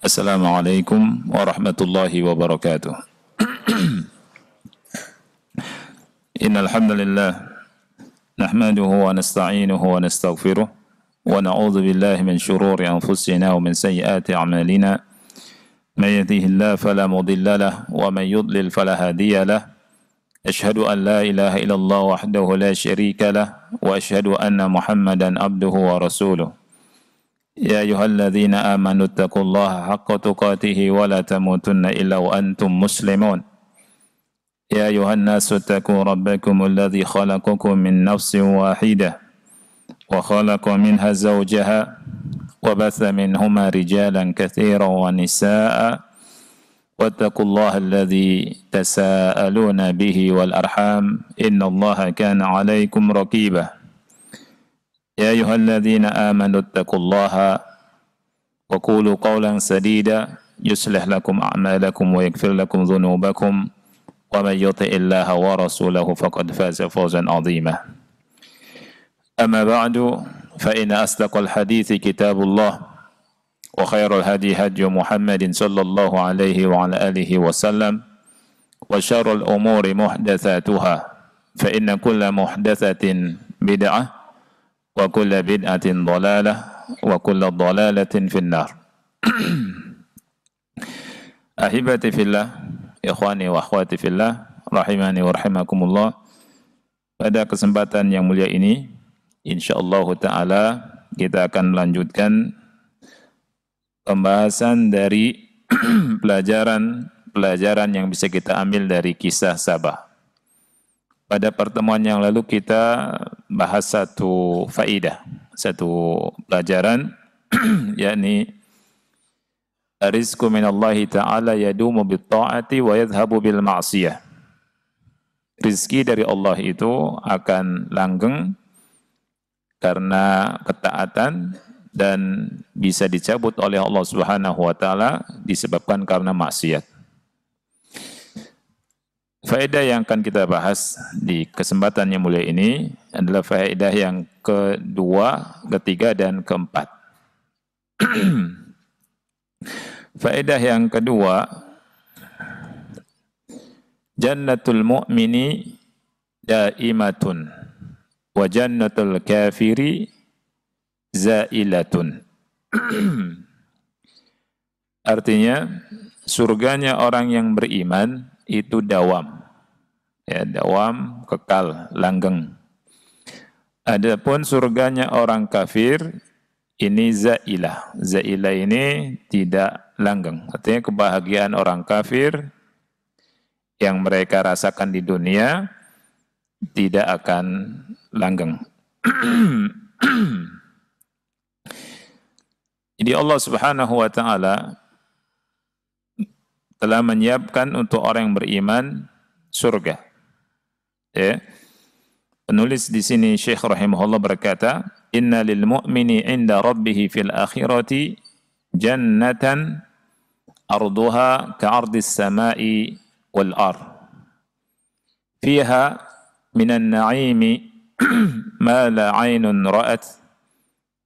Assalamualaikum warahmatullahi wabarakatuh. Innal hamdalillah nahmaduhu wa nasta'inuhu wa nastaghfiruh wa na'udzu billahi min shururi anfusina wa min sayyiati a'malina. May yahdihillahu fala mudilla lahu wa may yudlil fala hadiya lahu. Ashhadu an la ilaha illallah wahdahu la syarika lahu wa ashhadu anna Muhammadan abduhu wa rasuluh. يا أيها الذين آمنوا اتقوا الله حق تقاته ولا تموتن إلا وأنتم مسلمون يا أيها الناس اتقوا ربكم الذي خلقكم من نفس واحدة وخلق منها زوجها وبث منهما رجالا كثيرا ونساء واتقوا الله الذي تساءلون به والأرحام إن الله كان عليكم رقيبا يا أيها الذين آمنوا اتقوا الله وقولوا قولا سديدا يصلح لكم أعمالكم ويغفر لكم ذنوبكم ومن يطع الله ورسوله فقد فاز فوزا عظيما أما بعد فإن أصدق الحديث كتاب الله وخير الهدي هدي محمد صلى الله عليه وعلى آله وسلم وشر الأمور محدثاتها فإن كل محدثة بدعة wa kullu bid'atin dhalalah wa kullu dhalalatin finnar. Ahibati fillah, ikhwani wa akhwati fillah, rahimani wa rahimakumullah. Pada kesempatan yang mulia ini, insyaallah taala kita akan melanjutkan pembahasan dari pelajaran yang bisa kita ambil dari kisah Sabah. Pada pertemuan yang lalu kita bahas satu faidah, satu pelajaran, yakni rizqu minallahi ta'ala yadumu bitta'ati wa yadhhabu bil ma'siyah. Rizki dari Allah itu akan langgeng karena ketaatan dan bisa dicabut oleh Allah Subhanahu wa taala disebabkan karena maksiat. Faedah yang akan kita bahas di kesempatan yang mulia ini adalah faedah yang kedua, ketiga, dan keempat. Faedah yang kedua, jannatul mu'mini daimatun wa jannatul kafiri zailatun. Artinya, surganya orang yang beriman itu dawam, ya, dawam, kekal, langgeng. Adapun surganya orang kafir ini zailah. Zailah ini tidak langgeng. Artinya kebahagiaan orang kafir yang mereka rasakan di dunia tidak akan langgeng. Jadi Allah Subhanahu wa taala telah menyiapkan untuk orang yang beriman surga. Ya. Penulis di sini Syekh rahimahullah berkata, "Inna lil mu'mini 'inda rabbih fil akhirati jannatan arduha ka'ardis sama'i wal ard. Fiha minan na'imi ma la 'ainun ra'at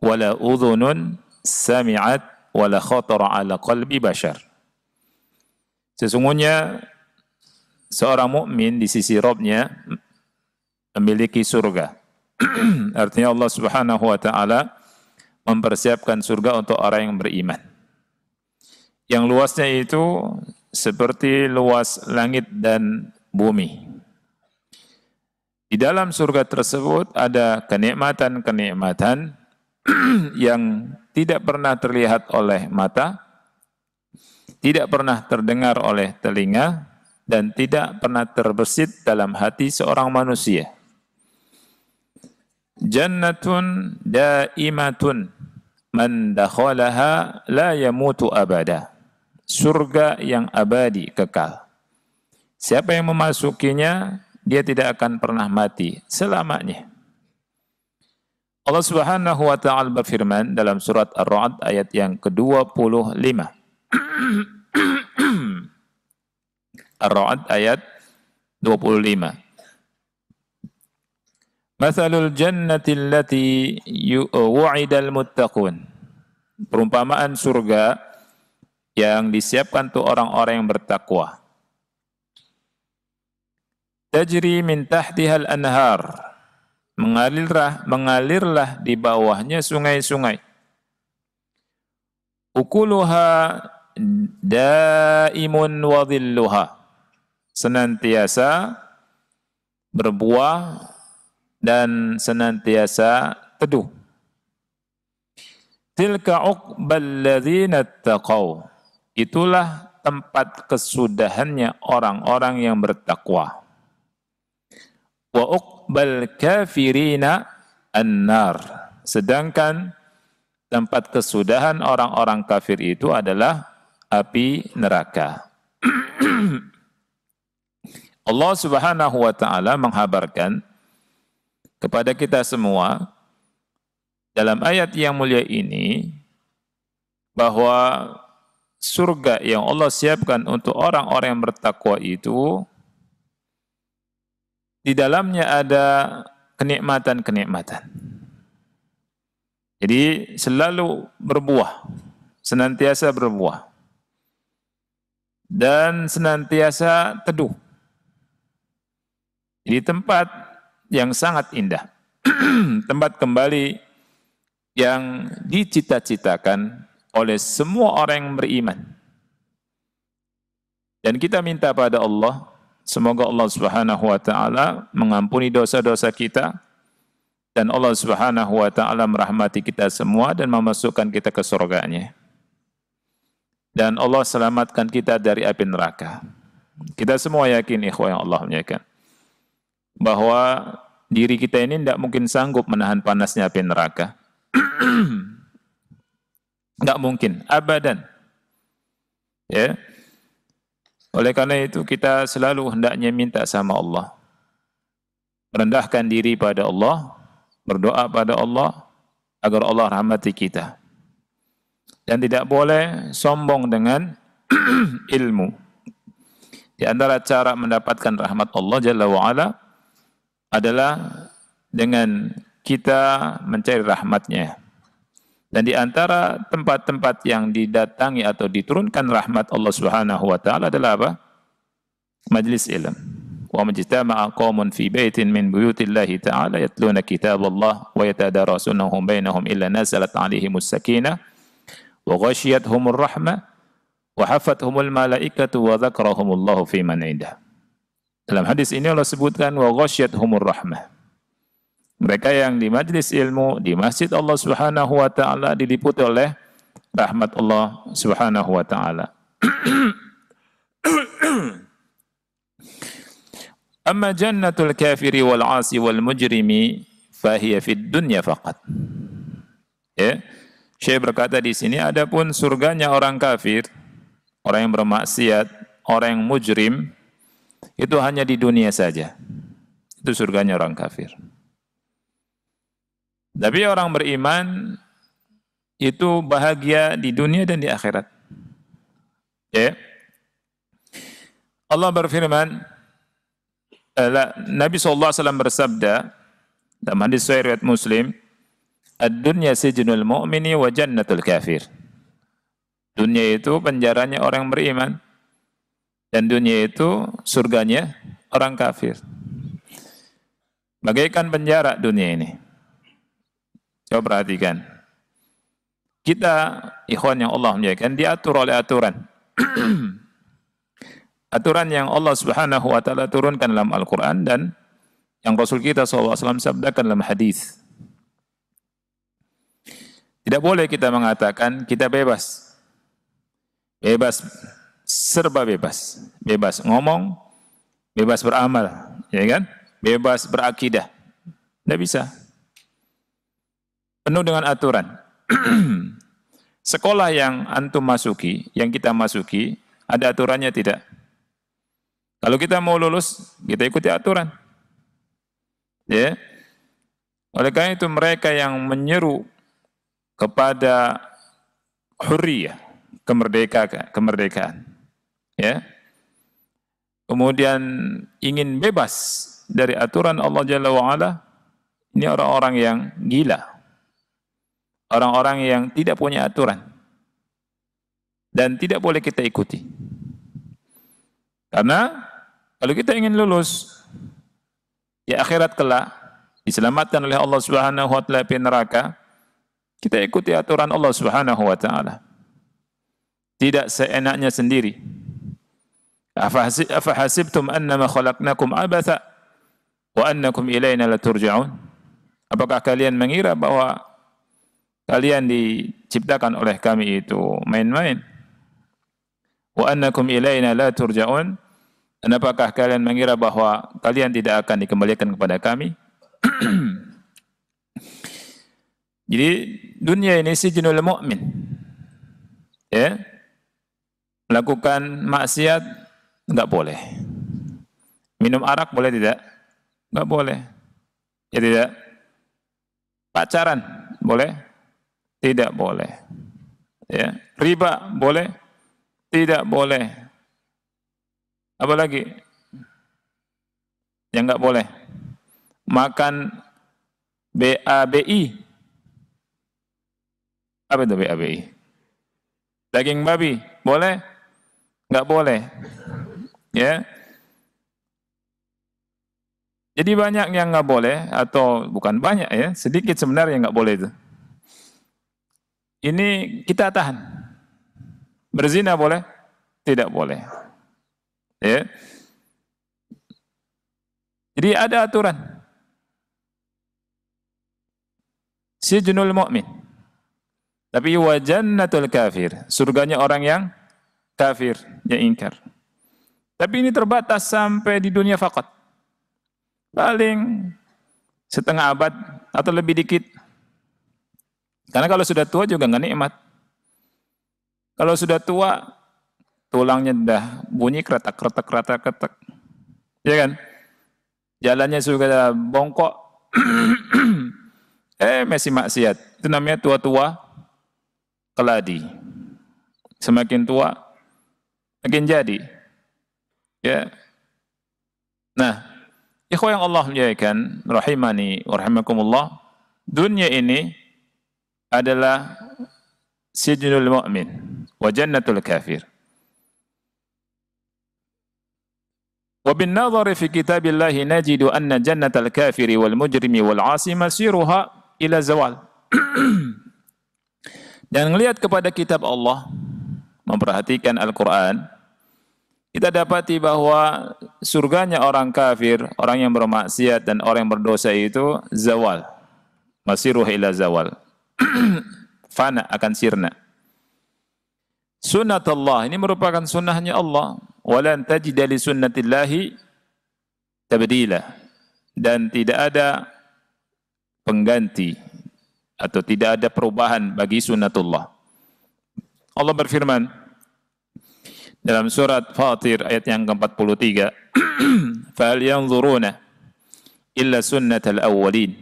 wa la udhunun sami'at wa la khatara 'ala qalbi bashar." Sesungguhnya seorang mukmin di sisi Rabb-nya memiliki surga. Artinya Allah Subhanahu wa taala mempersiapkan surga untuk orang yang beriman. Yang luasnya itu seperti luas langit dan bumi. Di dalam surga tersebut ada kenikmatan-kenikmatan yang tidak pernah terlihat oleh mata, tidak pernah terdengar oleh telinga, dan tidak pernah terbersit dalam hati seorang manusia. Jannatun daimatun man dakhalaha la yamutu abada. Surga yang abadi, kekal. Siapa yang memasukinya, dia tidak akan pernah mati selamanya. Allah Subhanahu wa taala berfirman dalam surat Ar-Ra'd ayat yang ke-25. Ar-Ra'd ayat 25. Mathalul jannati allati wu'idal muttaqun. Perumpamaan surga yang disiapkan untuk orang-orang yang bertakwa. Tajri min tahtihal anhar. Mengalirlah di bawahnya sungai-sungai. Ukuluha daimun wa dhilluha. Senantiasa berbuah dan senantiasa teduh. Tilka uqbal ladzina taqaw. Itulah tempat kesudahannya orang-orang yang bertakwa. Wa uqbal kafirina annar. Sedangkan tempat kesudahan orang-orang kafir itu adalah api neraka. Allah Subhanahu wa taala menghabarkan kepada kita semua dalam ayat yang mulia ini bahwa surga yang Allah siapkan untuk orang-orang yang bertakwa itu di dalamnya ada kenikmatan-kenikmatan. Jadi selalu berbuah, senantiasa berbuah dan senantiasa teduh. Jadi tempat yang sangat indah, tempat kembali yang dicita-citakan oleh semua orang yang beriman. Dan kita minta pada Allah, semoga Allah Subhanahu wa taala mengampuni dosa-dosa kita dan Allah Subhanahu wa taala merahmati kita semua dan memasukkan kita ke surganya. Dan Allah selamatkan kita dari api neraka. Kita semua yakin ikhwah yang Allah muliakan bahwa diri kita ini tidak mungkin sanggup menahan panasnya api neraka. Tidak mungkin, abadan. Ya. Oleh karena itu kita selalu hendaknya minta sama Allah. Merendahkan diri pada Allah, berdoa pada Allah agar Allah rahmati kita. Dan tidak boleh sombong dengan ilmu. Di antara cara mendapatkan rahmat Allah Jalla wa'ala adalah dengan kita mencari rahmatnya. Dan di antara tempat-tempat yang didatangi atau diturunkan rahmat Allah Subhanahu wa taala adalah apa? Majlis ilmu. Wa majtama'a qaumun fi baitin min buyutillahi ta'ala yatluna kitaballah wa yatadarasunahu bainahum illa nazalat 'alaihimus sakinah wa ghashiyatuhumur rahmah wa hafathumul malaikatu wa dzakarahumullahu fi man 'indah. Dalam hadis ini Allah sebutkan wa ghashiyatuhumur rahmah. Mereka yang di majlis ilmu di masjid Allah Subhanahu wa taala diliputi oleh rahmat Allah Subhanahu wa taala. Amma jannatul kafiri wal 'asi wal mujrimi fahiya fid dunya faqat. Ya. Syekh berkata di sini adapun surganya orang kafir, orang yang bermaksiat, orang yang mujrim itu hanya di dunia saja. Itu surganya orang kafir. Tapi orang beriman itu bahagia di dunia dan di akhirat. Ya. Allah berfirman, Nabi SAW bersabda dalam hadis sahih riwayat Muslim, "Ad-dunya sijnul mu'mini wa jannatul kafir." Dunia itu penjaranya orang beriman dan dunia itu surganya orang kafir. Bagaikan penjara dunia ini. Coba perhatikan. Kita ikhwan yang Allah muliakan diatur oleh aturan. Aturan yang Allah Subhanahu wa taala turunkan dalam Al-Qur'an dan yang Rasul kita SAW sabdakan dalam hadis. Tidak boleh kita mengatakan kita bebas. Bebas, serba bebas. Bebas ngomong, bebas beramal, ya kan? Bebas berakidah. Tidak bisa. Penuh dengan aturan. Sekolah yang antum masuki, yang kita masuki, ada aturannya tidak? Kalau kita mau lulus, kita ikuti aturan. Ya. Oleh karena itu mereka yang menyeru kepada hurriyah, kemerdekaan. Ya. Kemudian ingin bebas dari aturan Allah Jalla wa'ala, ini orang-orang yang gila. Orang-orang yang tidak punya aturan. dan tidak boleh kita ikuti. Karena kalau kita ingin lulus di akhirat kelak, diselamatkan oleh Allah Subhanahu wa taala dari neraka, kita ikuti aturan Allah Subhanahu wa taala. Tidak seenaknya sendiri. Afahasibtum annama khalaqnakum abatha wa annakum ilaina la turja'un? Apakah kalian mengira bahwa kalian diciptakan oleh kami itu main-main? Wa annakum ilaina la turja'un? Dan apakah kalian mengira bahwa kalian tidak akan dikembalikan kepada kami? Jadi dunia ini sijnul mu'min. Ya. Melakukan maksiat enggak boleh. Minum arak boleh tidak? Enggak boleh. Ya tidak. Pacaran boleh? Tidak boleh. Ya. Riba boleh? Tidak boleh. Apalagi yang enggak boleh? Makan BABI. Apa itu BABI? Daging babi, boleh? Enggak boleh. Ya. Jadi banyak yang enggak boleh, atau bukan banyak ya, sedikit sebenarnya yang enggak boleh itu. Ini kita tahan. Berzina boleh? Tidak boleh. Ya. Jadi ada aturan. Sijnul mu'min. Tapi wa jannatul kafir, surganya orang yang kafir, yang ingkar. Tapi ini terbatas sampai di dunia faqat. Paling setengah abad atau lebih dikit. Karena kalau sudah tua juga enggak nikmat. Kalau sudah tua, tulangnya dah bunyi kretak. Ya kan? Jalannya sudah bongkok. Masih maksiat. Itu namanya tua-tua keladi. Semakin tua, makin jadi. Ya. Nah, ikhwan yang Allah muliakan, rahimani wa rahimakumullah, dunia ini adalah sijnul mu'min wa jannatul kafir. Wa bin nadhari fi kitabillahi najidu anna jannatal kafiri wal mujrimi wal 'asi masiruha ila zawal. Dan melihat kepada kitab Allah, memperhatikan Al-Quran, kita dapati bahwa surganya orang kafir, orang yang bermaksiat dan orang yang berdosa itu zawal. Masiruha ila zawal. Fana, akan sirna. Sunnatullah, ini merupakan sunnahnya Allah. Walan tajida li sunnatillahi tabdila. Dan tidak ada pengganti atau tidak ada perubahan bagi sunnatullah. Allah berfirman dalam surat Fatir ayat yang ke-43, "Fahal yanzuruna illa sunnatal awwalin,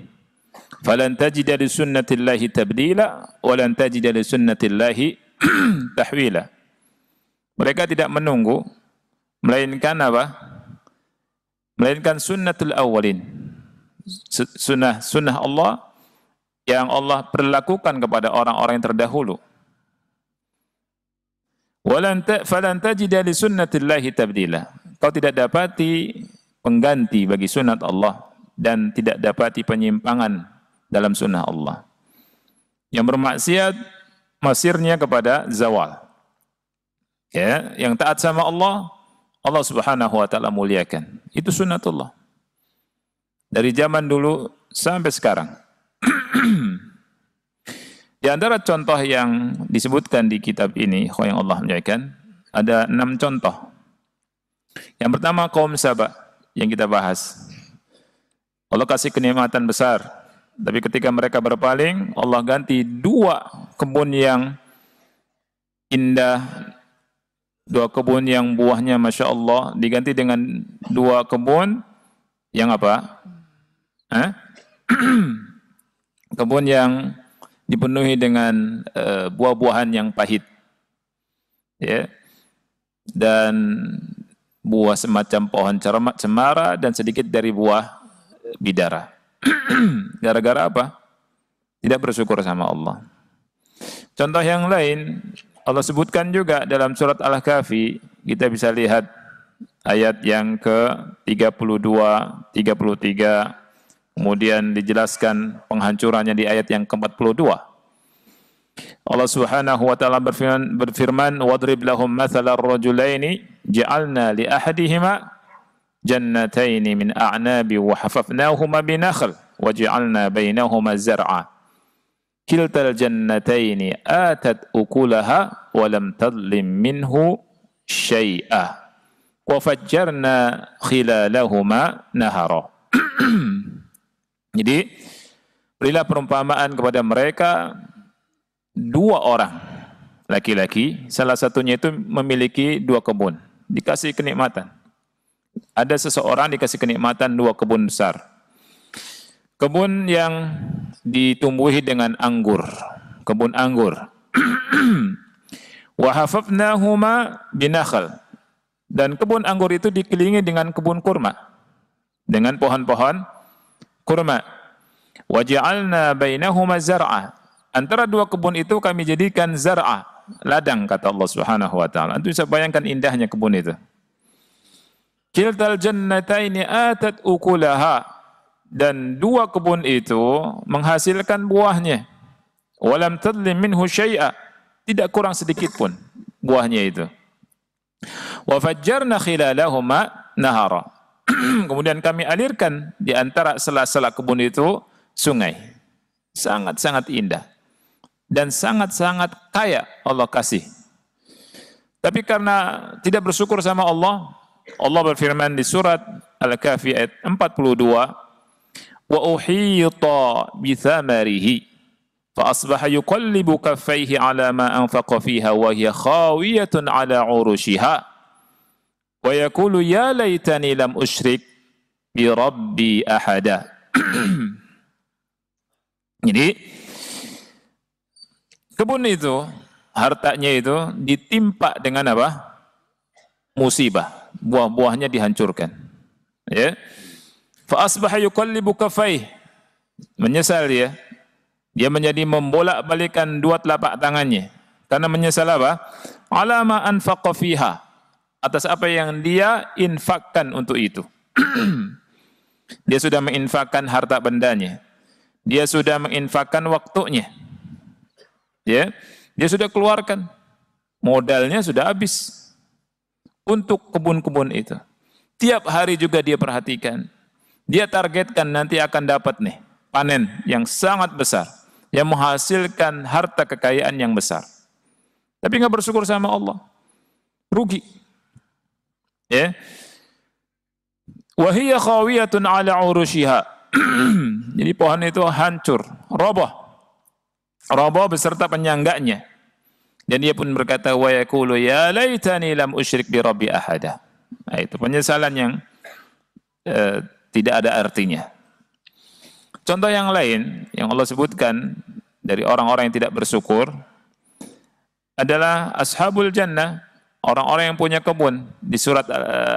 falan tajida li sunnatillahi tabdila, walan tajida li sunnatillahi tahwila." Mereka tidak menunggu, melainkan apa? Melainkan sunnatul awwalin. Sunnah Allah yang Allah perlakukan kepada orang-orang yang terdahulu. Falan tajida li sunnatillahi tabdila. Kau tidak dapati pengganti bagi sunnat Allah dan tidak dapati penyimpangan dalam sunnah Allah. Yang bermaksiat masirnya kepada zawal. Ya, yang taat sama Allah, Allah Subhanahu wa taala muliakan. Itu sunnatullah. Dari zaman dulu sampai sekarang. Di antara contoh yang disebutkan di kitab ini, yang Allah muliakan, ada 6 contoh. Yang pertama kaum Saba yang kita bahas. Allah kasih kenikmatan besar, tapi ketika mereka berpaling, Allah ganti 2 kebun yang indah, 2 kebun yang buahnya Masya Allah, diganti dengan 2 kebun yang apa? Kebun yang dipenuhi dengan buah-buahan yang pahit, ya, dan buah semacam pohon cemara dan sedikit dari buah bidara. Gara-gara apa? Tidak bersyukur sama Allah. Contoh yang lain, Allah sebutkan juga dalam surat Al-Kahfi, kita bisa lihat ayat yang ke-32, 33, kemudian dijelaskan penghancurannya di ayat yang ke-42. Allah Subhanahu wa taala berfirman, "Wadrib lahum mathalan rajulaini ja'alna li ahadihima jannataini min a'nabi wa hafafnahuma binakhl wa ja'alna bainahuma zar'a. Kiltal jannataini atat ukulaha wa lam tadlim minhu syai'a. Wa fajjarna khilalahuma nahara." Jadi, berilah perumpamaan kepada mereka dua orang laki-laki, salah satunya itu memiliki dua kebun, dikasih kenikmatan. Ada seseorang dikasih kenikmatan dua kebun besar. Kebun yang ditumbuhi dengan anggur, kebun anggur. Wa hafafnahuma binakhl. Dan kebun anggur itu dikelilingi dengan kebun kurma, dengan pohon-pohon kurma. Wa ja'alna bainahuma zar'a. Antara dua kebun itu kami jadikan zar'a, ladang, kata Allah Subhanahu wa taala. Antum bisa bayangkan indahnya kebun itu. Kiltal jannataini atat ukulaha. Dan dua kebun itu menghasilkan buahnya. Walam tadlim minhu syai'a. Tidak kurang sedikit pun buahnya itu. Wa fajjarna khilalahuma nahara. Kemudian kami alirkan di antara sela-sela kebun itu sungai. Sangat-sangat indah. Dan sangat-sangat kaya Allah kasih. Tapi karena tidak bersyukur sama Allah, Allah berfirman di surat Al-Kahfi ayat 42, wa uhita bi thamarihi fa asbaha yuqallibu kaffayhi ala ma anfaqa fiha wa hiya khawiyatun ala urushiha wa yaqulu ya laitani lam usyrik bi rabbi ahada. Jadi kebun itu, hartanya itu ditimpa dengan apa? Musibah, buah-buahnya dihancurkan. Ya. Fa asbaha yuqallibu kaffayhi, menyesal dia. Dia menjadi membolak-balikan dua telapak tangannya. Karena menyesal apa? Ala ma anfaqa fiha, atas apa yang dia infakkan untuk itu. Dia sudah menginfakkan harta bendanya. Dia sudah menginfakkan waktunya. Ya, dia sudah keluarkan. Modalnya sudah habis untuk kebun-kebun itu. Tiap hari juga dia perhatikan. Dia targetkan nanti akan dapat nih panen yang sangat besar, yang menghasilkan harta kekayaan yang besar. Tapi nggak bersyukur sama Allah, rugi. Ya, wa hiya khawiyatun ala urushiha. Jadi pohon itu hancur, roboh beserta penyangganya. Dan dia pun berkata, wa yaqulu ya laitani lam usyrik bi rabbi ahada. Nah, itu penyesalan yang tidak ada artinya. Contoh yang lain yang Allah sebutkan dari orang-orang yang tidak bersyukur adalah ashabul jannah, orang-orang yang punya kebun di surat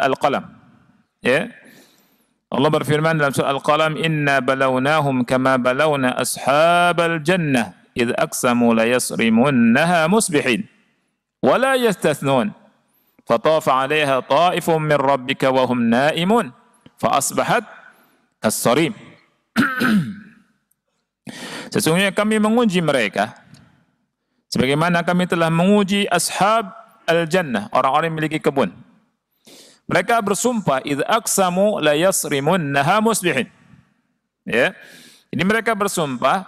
Al-Qalam. Ya. Allah berfirman dalam surat Al-Qalam, "Inna balawnahum kama balawna ashabal jannah idh aqsamu la yasrimunnaha musbihin wa la yastathnun fatafa 'alayha ta'ifun min rabbika wa hum na'imun fa asbahat kas-sarim." Sesungguhnya kami menguji mereka sebagaimana kami telah menguji ashab al-jannah, orang-orang yang memiliki kebun. Mereka bersumpah, idh aqsamu la yasrimunnaha musbihin. Ya. Jadi mereka bersumpah,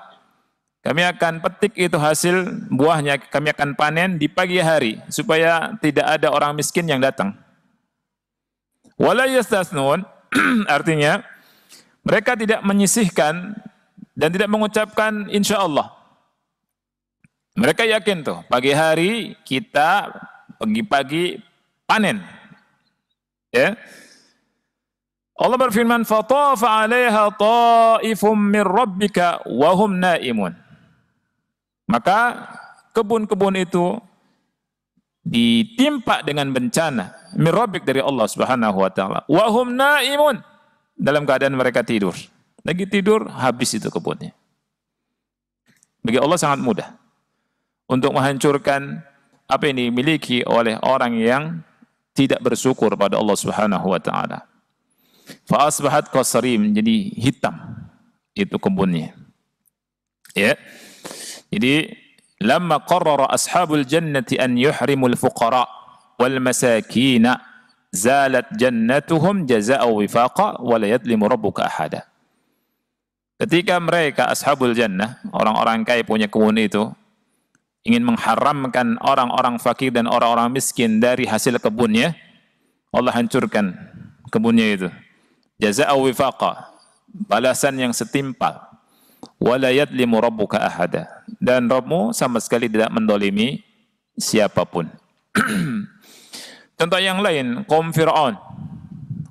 kami akan petik itu hasil buahnya, kami akan panen di pagi hari supaya tidak ada orang miskin yang datang. Wala yastathnun, artinya mereka tidak menyisihkan dan tidak mengucapkan insyaallah. Mereka yakin tuh, pagi hari kita pagi-pagi panen. Ya. Allah berfirman, fatafa 'alaiha ta'ifum min rabbika wa hum naimun. Maka kebun-kebun itu ditimpa dengan bencana min rabbik, dari Allah Subhanahu wa taala. Wa hum naimun, dalam keadaan mereka tidur. Lagi tidur, habis itu kebunnya. Bagi Allah sangat mudah untuk menghancurkan apa yang dimiliki oleh orang yang tidak bersyukur pada Allah Subhanahu wa taala. Fa asbahat qasarim, jadi hitam itu kebunnya. Ya. Jadi lamma qarrara ashabul jannati an yuhrimul fuqara wal masakin zalat jannatuhum jazaa'a wifaqa wa la yadlimu rabbuka ahada. Ketika mereka ashabul jannah, orang-orang kaya punya kebun itu, ingin mengharamkan orang-orang fakir dan orang-orang miskin dari hasil kebunnya, Allah hancurkan kebunnya itu. Jazaa'a wifaqa, balasan yang setimpal. Wala yadlimu rabbuka ahada, dan Rabbmu sama sekali tidak mendolimi siapapun. Contoh yang lain, kaum Fir'aun,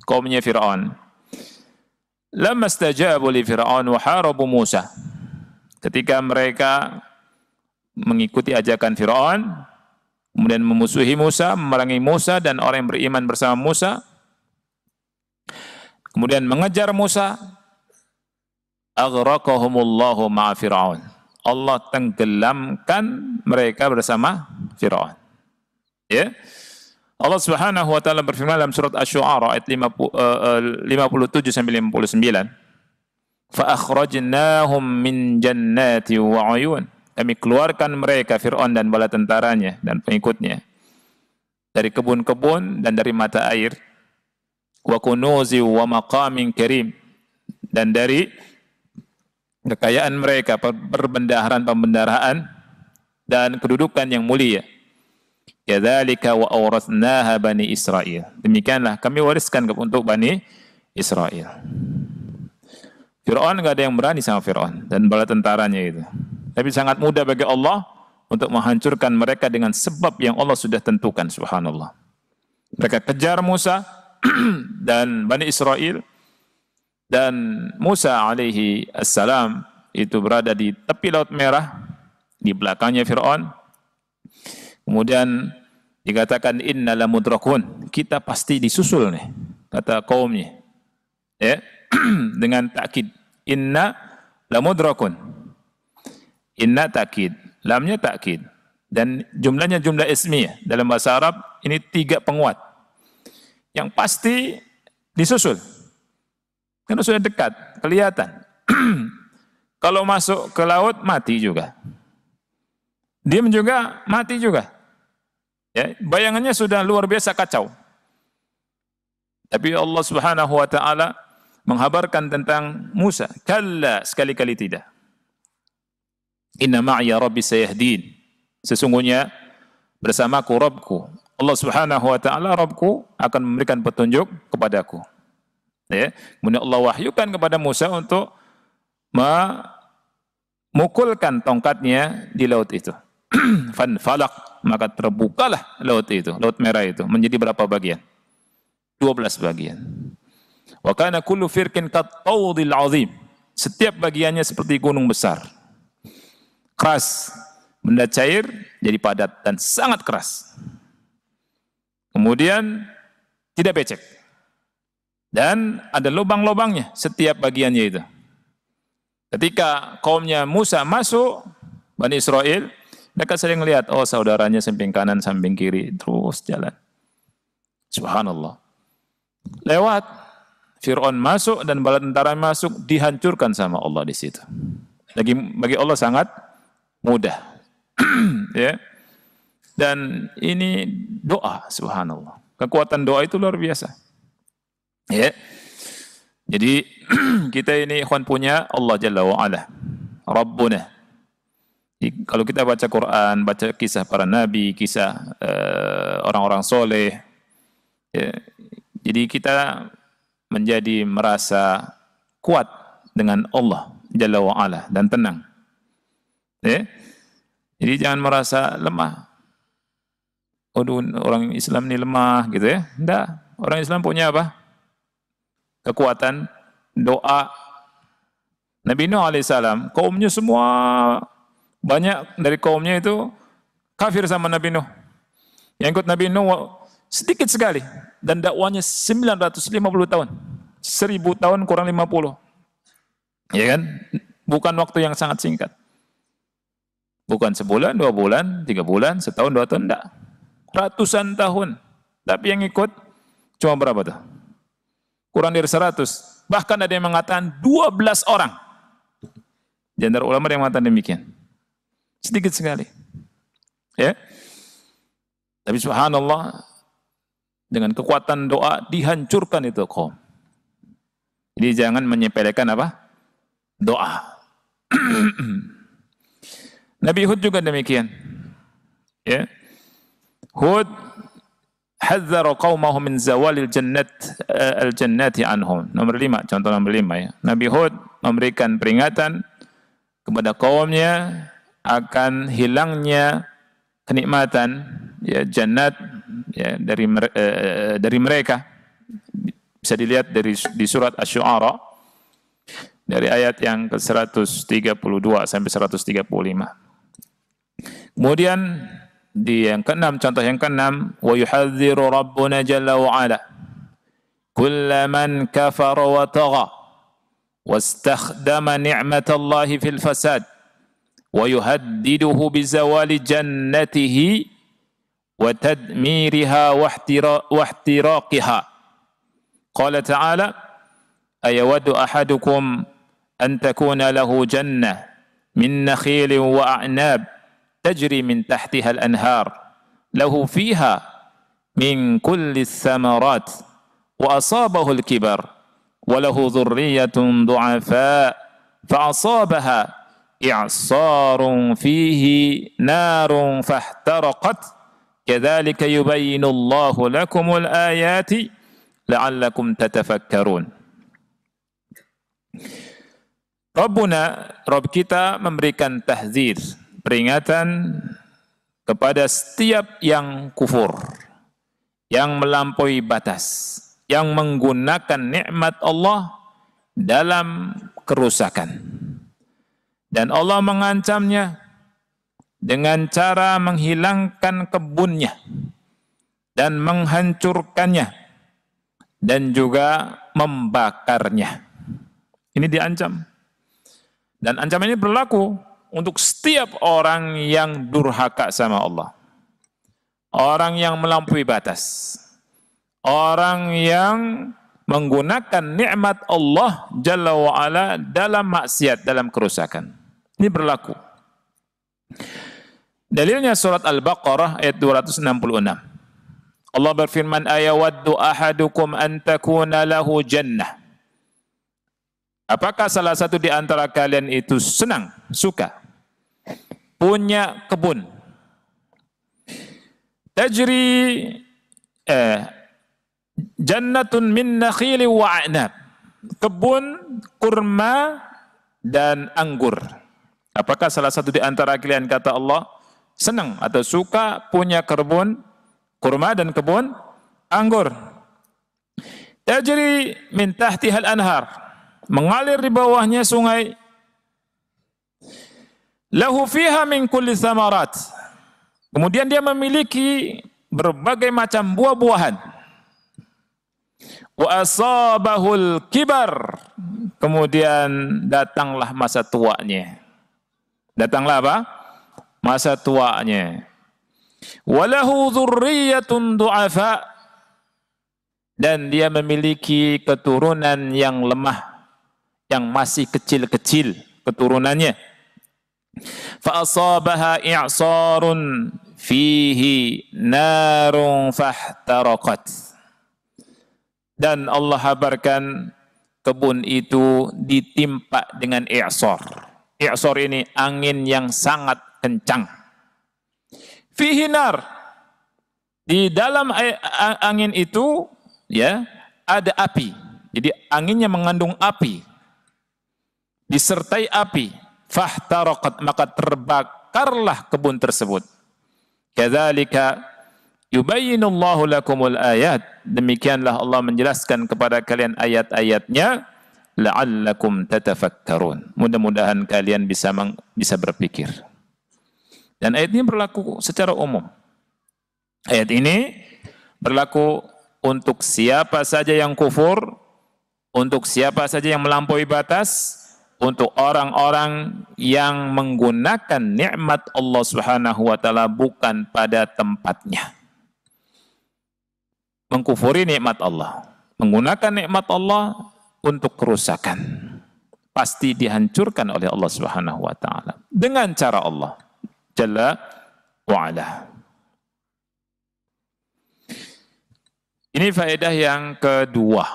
kaumnya Fir'aun. Lamma istajabu li Fir'aun wa harabu Musa, ketika mereka mengikuti ajakan Fir'aun, kemudian memusuhi Musa, memerangi Musa dan orang yang beriman bersama Musa, kemudian mengejar Musa, aghraqahumullahu ma'a Fir'aun, Allah tenggelamkan mereka bersama Fir'aun. Ya. Allah Subhanahu wa taala berfirman dalam surat Asy-Syu'ara ayat 57 sampai 59, fa akhrajnahum min jannati wa 'uyun, kami keluarkan mereka Fir'aun dan bala tentaranya dan pengikutnya dari kebun-kebun dan dari mata air, wa kunuzi wa maqamin karim, dan dari kekayaan mereka, pembendaharaan dan kedudukan yang mulia. Kadzalika wa awratsnaha bani Israil, demikianlah kami wariskan untuk Bani Israel. Fir'aun enggak ada yang berani sama Fir'aun dan bala tentaranya itu. Tapi sangat mudah bagi Allah untuk menghancurkan mereka dengan sebab yang Allah sudah tentukan, subhanallah. Mereka kejar Musa dan Bani Israel, dan Musa alaihi assalam itu berada di tepi Laut Merah, di belakangnya Fir'aun. Kemudian dikatakan inna lamudrakun, kita pasti disusul nih, kata kaumnya. Ya, dengan takkid, inna lamudrakun. Inna takkid, lamnya takkid, dan jumlahnya jumlah ismiyah. Dalam bahasa Arab ini 3 penguat. Yang pasti disusul. Karena sudah dekat, kelihatan. Kalau masuk ke laut, mati juga. Diam juga, mati juga. Ya, bayangannya sudah luar biasa kacau. Tapi Allah Subhanahu wa taala menghabarkan tentang Musa, kalla, sekali-kali tidak. Inna ma'iya rabbi sayahdin, sesungguhnya bersamaku Rabbku, Allah Subhanahu wa taala Rabbku akan memberikan petunjuk kepadaku. Ya, kemudian Allah wahyukan kepada Musa untuk memukulkan tongkatnya di laut itu. Fanfalaq, maka terbukalah laut itu, Laut Merah itu menjadi berapa bagian? 12 bagian. Wa kana kullu firqin kat-tawdil 'azim, setiap bagiannya seperti gunung besar. Keras, benda cair jadi padat dan sangat keras. Kemudian tidak becek. Dan ada lubang-lubangnya setiap bagiannya itu. Ketika kaumnya Musa masuk, Bani Israel, mereka sering lihat, oh saudaranya samping kanan, samping kiri, terus jalan. Subhanallah. Lewat, Fir'aun masuk dan bala tentara masuk, dihancurkan sama Allah di situ. Bagi Allah sangat mudah. Ya. Dan ini doa, subhanallah. Kekuatan doa itu luar biasa. Ya. Jadi kita ini ikhwan punya Allah Jalla wa Ala, Rabbuna. Kalau kita baca Quran, baca kisah para nabi, kisah orang-orang soleh, ya, jadi kita menjadi merasa kuat dengan Allah Jalla wa Ala dan tenang. Ya. Jadi jangan merasa lemah. Aduh, orang Islam ini lemah gitu ya. Enggak, orang Islam punya apa? Kekuatan doa. Nabi Nuh alaihissalam, kaumnya semua, banyak dari kaumnya itu kafir sama Nabi Nuh. Yang ikut Nabi Nuh sedikit sekali, dan dakwanya 950 tahun. 1000 tahun kurang 50. Ya kan? Bukan waktu yang sangat singkat. Bukan sebulan, 2 bulan, 3 bulan, setahun, 2 tahun, enggak. Ratusan tahun. Tapi yang ikut cuma berapa tuh? Kurang dari 100. Bahkan ada yang mengatakan 12 orang. Di antara ulama yang mengatakan demikian. Sedikit sekali. Ya. Tapi subhanallah, dengan kekuatan doa dihancurkan itu kaum. Jadi jangan menyepelekan apa? Doa. Nabi Hud juga demikian. Ya. Hud hadzara qaumahu min zawalil al-jannati anhum. Nomor 5, contoh nomor 5 ya. Nabi Hud memberikan peringatan kepada kaumnya akan hilangnya kenikmatan ya jannat ya dari mereka. Bisa dilihat di surat Asy-Syu'ara dari ayat yang ke-132 sampai 135. Kemudian di yang ke-6, contoh yang ke-6, wa yuhadziru rabbuna jalla wa ala kullaman kafara wa tagha wastakhdama ni'matallahi fil fasad wa yuhaddiduhu bizawali jannatihi wa tadmiriha wa ihtiraqiha. Qala ta'ala ayawaddu ahadukum an takuna lahu jannah min nakhilin wa a'nab تجري من تحتها الأنهار له فيها من كل الثمرات وأصابه الكبر وله ذرية ضعفاء فأصابها إعصار فيه نار فاحترقت كذلك يبين الله لكم الآيات لعلكم تتفكرون. Rabb kita memberikan tahzir, peringatan kepada setiap yang kufur, yang melampaui batas, yang menggunakan nikmat Allah dalam kerusakan. Dan Allah mengancamnya dengan cara menghilangkan kebunnya dan menghancurkannya dan juga membakarnya. Ini diancam. Dan ancaman ini berlaku untuk setiap orang yang durhaka sama Allah. Orang yang melampaui batas. Orang yang menggunakan nikmat Allah Jalla wa'ala dalam maksiat, dalam kerusakan. Ini berlaku. Dalilnya surat Al-Baqarah ayat 266. Allah berfirman, ayawaddu ahadukum an takuna lahu jannah. Apakah salah satu di antara kalian itu senang, suka punya kebun? Tajri jannatun min nakhili wa a'nab. Kebun kurma dan anggur. Apakah salah satu di antara kalian, kata Allah, senang atau suka punya kebun kurma dan kebun anggur? Tajri min tahtihal anhar. Mengalir di bawahnya sungai. Lahu fiha min kulli thamarat. Kemudian dia memiliki berbagai macam buah-buahan. Wa asabahul kibar. Kemudian datanglah masa tuanya. Datanglah apa? Masa tuanya. Walahu dzurriyyatun du'afa. Dan dia memiliki keturunan yang lemah, yang masih kecil-kecil keturunannya. Fa asabaha i'sarun fihi narun fahtaraqat. Dan Allah habarkan kebun itu ditimpa dengan i'sar. I'sar ini angin yang sangat kencang. Fihi nar. Di dalam angin itu ya ada api. Jadi anginnya mengandung api. Disertai api, fahtaraqat, maka terbakarlah kebun tersebut. Kadzalika yubayyinullahu lakumul ayat. Demikianlah Allah menjelaskan kepada kalian ayat-ayatnya, la'allakum tatafakkarun. Mudah-mudahan kalian bisa berpikir. Dan ayat ini berlaku secara umum. Ayat ini berlaku untuk siapa saja yang kufur, untuk siapa saja yang melampaui batas, untuk orang-orang yang menggunakan nikmat Allah Subhanahu wa taala bukan pada tempatnya. Mengkufuri nikmat Allah, menggunakan nikmat Allah untuk kerusakan. Pasti dihancurkan oleh Allah Subhanahu wa taala dengan cara Allah Jalla wa ala. Ini faedah yang kedua,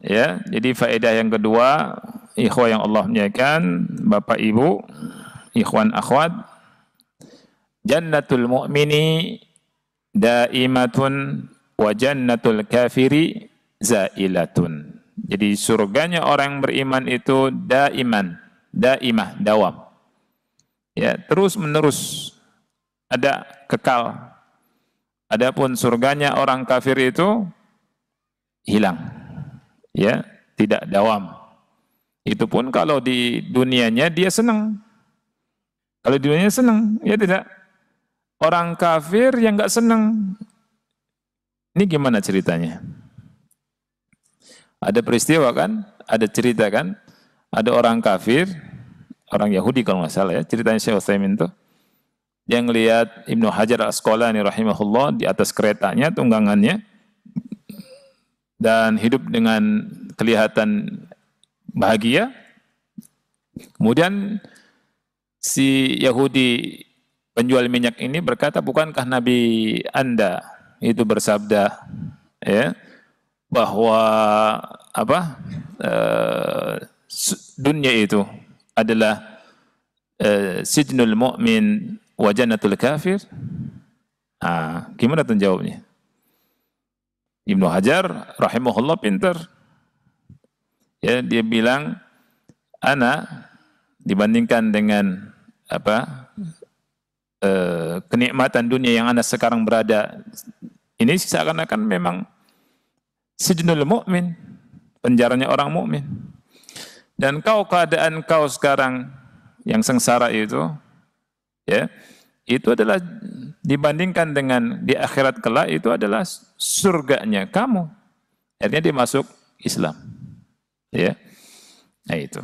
ya. Jadi faedah yang kedua, ikhwah yang Allah muliakan, Bapak Ibu, ikhwan akhwat, jannatul mu'mini daimatun wa jannatul kafiri zailatun. Jadi surganya orang beriman itu daimah, dawam. Ya, terus menerus, ada kekal. Adapun surganya orang kafir itu hilang. Ya, tidak dawam. Itu pun kalau di dunianya dia senang. Kalau di dunianya senang, ya tidak. Orang kafir yang enggak senang. Ini gimana ceritanya? Ada peristiwa kan? Ada cerita kan? Ada orang kafir, orang Yahudi kalau nggak salah ya, ceritanya Syekh Utsaimin itu. Dia ngelihat Ibnu Hajar Al-Asqalani rahimahullah di atas keretanya, tunggangannya, dan hidup dengan kelihatan bahagia. Kemudian si Yahudi penjual minyak ini berkata, bukankah Nabi Anda itu bersabda, ya, bahwa dunia itu adalah sijnul mu'min wa jannatul kafir. Gimana tuh jawabnya? Ibnu Hajar rahimahullah pintar. Ya, dia bilang, ana dibandingkan dengan kenikmatan dunia yang ana sekarang berada, ini seakan-akan memang sijnul mu'min, penjaranya orang mukmin. Dan keadaan kau sekarang yang sengsara itu, ya, itu adalah dibandingkan dengan di akhirat kelak, itu adalah surganya kamu. Akhirnya dia masuk Islam. Ya. Nah itu.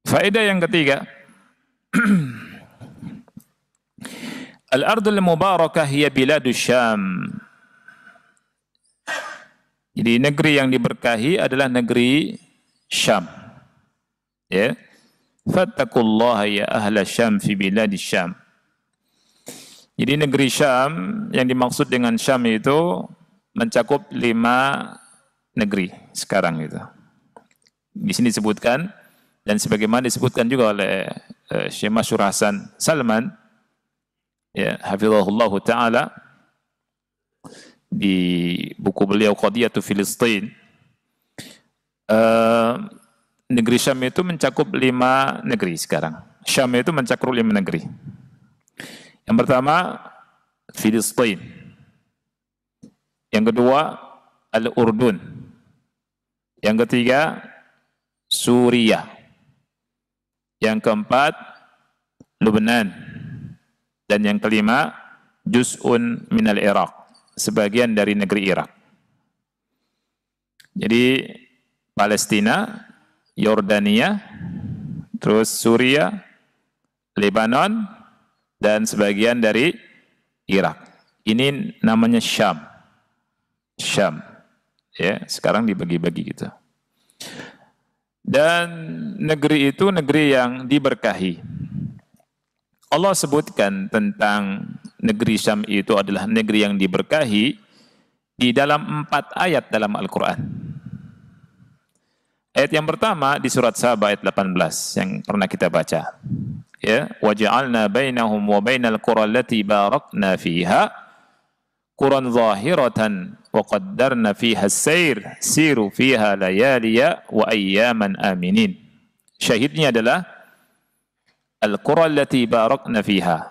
Faedah yang ketiga, Al-ardul mubarakah hiya biladus Syam. Jadi negeri yang diberkahi adalah negeri Syam. Ya. Fattaqullaha ya ahla Syam fi biladis Syam. Jadi negeri Syam, yang dimaksud dengan Syam itu mencakup 5 negeri sekarang itu. Di sini disebutkan, dan sebagaimana disebutkan juga oleh Syekh Masyhur Hasan Salman, ya, hafizahullah ta'ala, di buku beliau Qadiyatu Filistin, negeri Syam itu mencakup 5 negeri sekarang. Syam itu mencakup 5 negeri. Yang pertama, Filistin. Yang kedua, Al-Urdun. Yang ketiga, Suriah. Yang keempat, Lebanon. Dan yang kelima, Juz'un minal Iraq, sebagian dari negeri Irak. Jadi Palestina, Yordania, terus Suriah, Lebanon, dan sebagian dari Irak. Ini namanya Syam. Syam. Ya, sekarang dibagi-bagi gitu. Dan negeri itu negeri yang diberkahi. Allah sebutkan tentang negeri Syam itu adalah negeri yang diberkahi di dalam 4 ayat dalam Al-Quran. Ayat yang pertama di surat Saba ayat 18 yang pernah kita baca. Ya, waja'alna bainahum wa bainal qura allati barakna fiha quran zahiratan wa qaddarna fiha as-sayr siru fiha layaliya wa ayyaman aminin. Syahidnya adalah al-qura allati barakna fiha,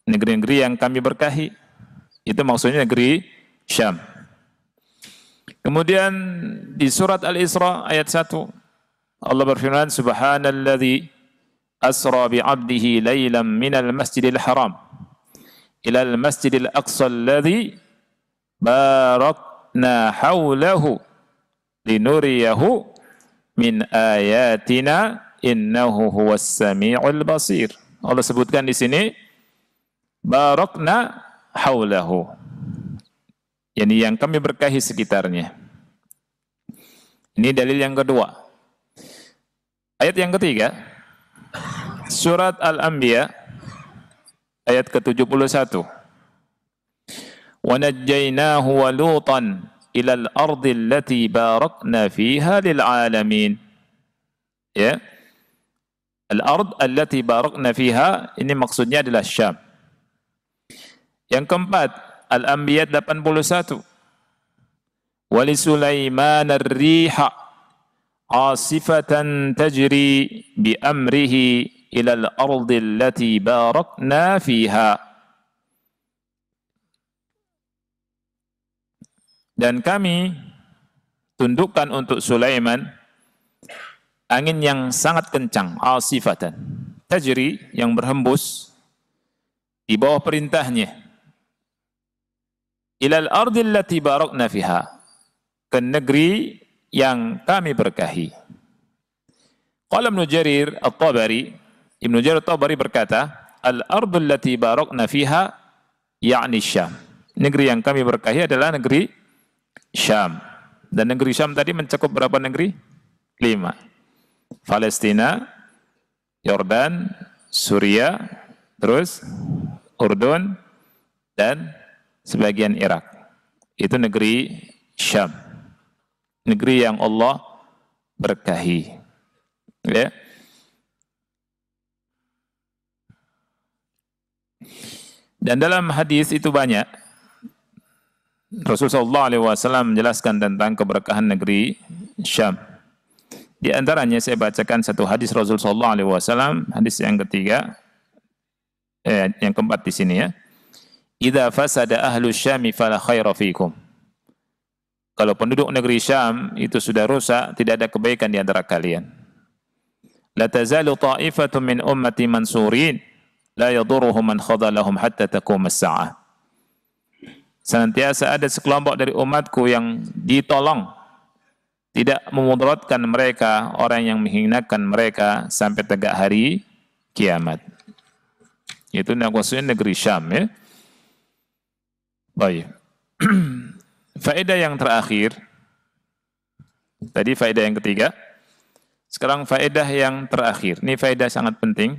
negeri-negeri yang kami berkahi. Itu maksudnya negeri Syam. Kemudian di surat Al-Isra ayat 1 Allah berfirman, subhanalladzi asra bi'abdihi laylan minal masjidil haram ilal masjidil aqsa alladzi barakna hawlahu linuriyahu min ayatina innahu huwas sami'ul basir. Allah sebutkan di sini barakna haulahu. Yani yang kami berkahi sekitarnya. Ini dalil yang kedua. Ayat yang ketiga, surat Al-Anbiya ayat ke-71. Wa najjaynahu wa Lutan ila al-ardi allati barakna fiha lil alamin. Ya. Al-ard allati barakna fiha ini maksudnya adalah Syam. Yang keempat, Al-Anbiya 81. Wa li Sulaiman ar-riha asifatan tajri bi amrihi ila al-ardi allati barakna fiha. Dan kami tundukkan untuk Sulaiman angin yang sangat kencang, asifatan, tajri, yang berhembus di bawah perintahnya, ilal ardil lati barakna fiha, ke negeri yang kami berkahi. Qala Ibnu Jarir At-Tabari, Ibnu Jarir At-Tabari berkata, al-ardul lati barakna fiha ya'ni Syam. Negeri yang kami berkahi adalah negeri Syam. Dan negeri Syam tadi mencakup berapa negeri? 5. Palestina, Yordan, Suria, terus Urdun, dan sebagian Irak. Itu negeri Syam. Negeri yang Allah berkahi. Ya. Dan dalam hadis itu banyak Rasulullah SAW menjelaskan tentang keberkahan negeri Syam. Di antaranya saya bacakan satu hadis Rasulullah SAW, hadis yang ketiga, yang keempat di sini ya. Idza fasada ahlu Syami fala khaira fikum. Kalau penduduk negeri Syam itu sudah rusak, tidak ada kebaikan di antara kalian. La tazalu ta'ifatun min ummati mansurin la yadurruhum man khadalahum hatta taqum as-sa'ah. Senantiasa ada sekelompok dari umatku yang ditolong, tidak memudaratkan mereka orang yang menghinakan mereka sampai tegak hari kiamat. Itu maksudnya negeri Syam ya. Baik. Faedah yang terakhir, tadi faedah yang ketiga, sekarang faedah yang terakhir. Ini faedah sangat penting.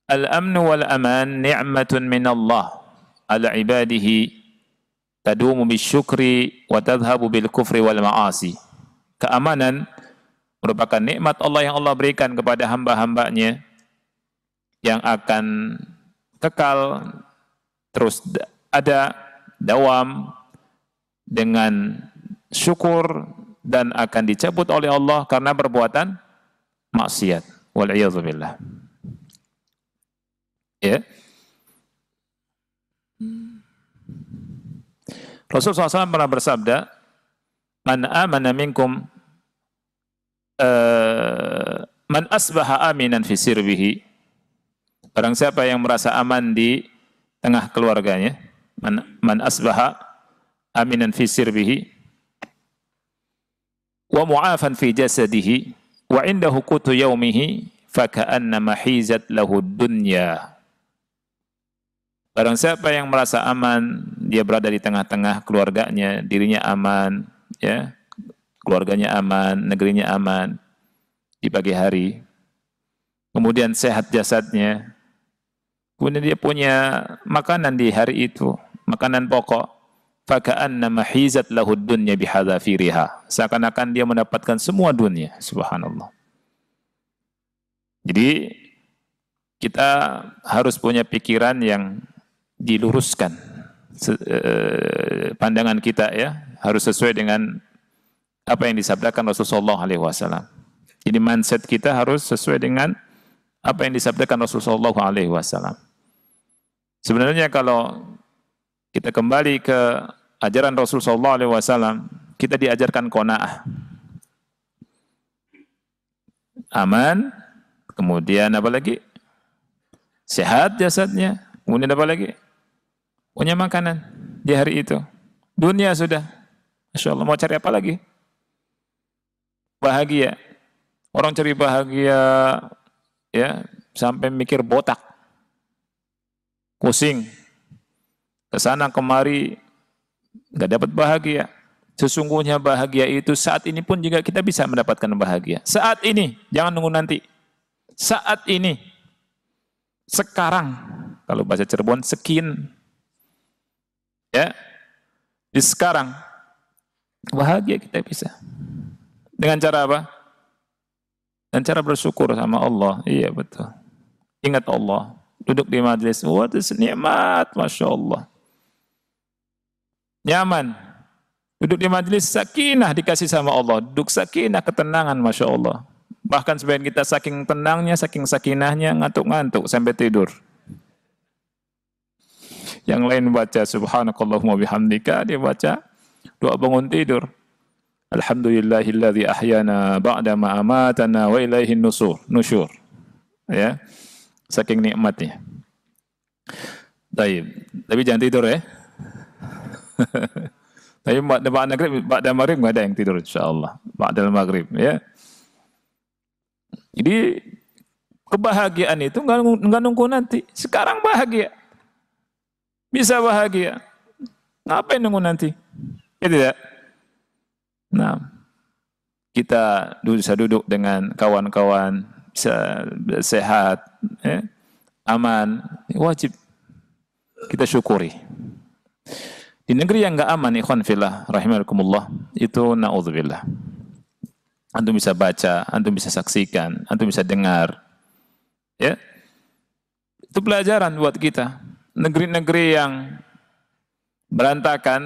Al-amnu wal aman ni'matun min Allah ala ibadihi tadumu bisyukri wa tadhhabu bil kufri wal ma'asi. Keamanan merupakan nikmat Allah yang Allah berikan kepada hamba-hambanya yang akan kekal terus ada dawam dengan syukur dan akan dicabut oleh Allah karena perbuatan maksiat. Wal iyadzu billah. Ya. Rasulullah SAW pernah bersabda, man amana minkum man asbaha aminan fi sirbihi. Barang siapa yang merasa aman di tengah keluarganya, man asbaha aminan fi sirbihi wa mu'afan fi jasadihi wa indahu qutu yaumihi faka'annama hizat lahu dunya. Barang siapa yang merasa aman, dia berada di tengah-tengah keluarganya, dirinya aman, ya, keluarganya aman, negerinya aman di pagi hari. Kemudian sehat jasadnya. Kemudian dia punya makanan di hari itu, makanan pokok. Faka'annama hizat lahu dunya bihadzafiriha. Seakan-akan dia mendapatkan semua dunia, subhanallah. Jadi kita harus punya pikiran yang diluruskan, pandangan kita ya harus sesuai dengan apa yang disabdakan Rasulullah SAW. Jadi mindset kita harus sesuai dengan apa yang disabdakan Rasulullah SAW. Sebenarnya kalau kita kembali ke ajaran Rasulullah SAW, kita diajarkan qanaah, aman, kemudian apa lagi? Sehat jasadnya, kemudian apa lagi? Punya makanan di hari itu. Dunia sudah. Masya Allah, mau cari apa lagi? bahagia. Orang cari bahagia ya sampai mikir botak. Pusing. Ke sana kemari enggak dapat bahagia. Sesungguhnya bahagia itu saat ini pun juga kita bisa mendapatkan bahagia. Saat ini, jangan nunggu nanti. Saat ini. Sekarang. Kalau bahasa Cirebon, sekin. Ya. Di sekarang. Bahagia kita bisa. Dengan cara apa? Dengan cara bersyukur sama Allah. Iya betul. Ingat Allah. Duduk di majlis. Wah, itu nikmat. Masya Allah. Nyaman. Duduk di majlis sakinah dikasih sama Allah. Duduk sakinah, ketenangan, Masya Allah. Bahkan sebagian kita saking tenangnya, saking sakinahnya, ngantuk-ngantuk sampai tidur. Yang lain baca subhanakallahumma bihamdika, dia baca doa bangun tidur. Alhamdulillahilladzi ahyana ba'da ma amatana wa ilaihin nusyur. Ya. Saking nikmatnya. Baik, tapi jangan tidur ya. Tapi ba'da maghrib enggak ada yang tidur insyaallah. Ba'da maghrib ya. Jadi kebahagiaan itu enggak nunggu nanti. Sekarang bahagia. Bisa bahagia. Ngapain nunggu nanti? Ya tidak? Nah, kita bisa duduk dengan kawan-kawan, bisa sehat, ya, aman, wajib kita syukuri. Di negeri yang enggak aman, ikhwan fillah, rahimakumullah, itu na'udzubillah. Antum bisa baca, antum bisa saksikan, antum bisa dengar. Ya. Itu pelajaran buat kita. Negeri-negeri yang berantakan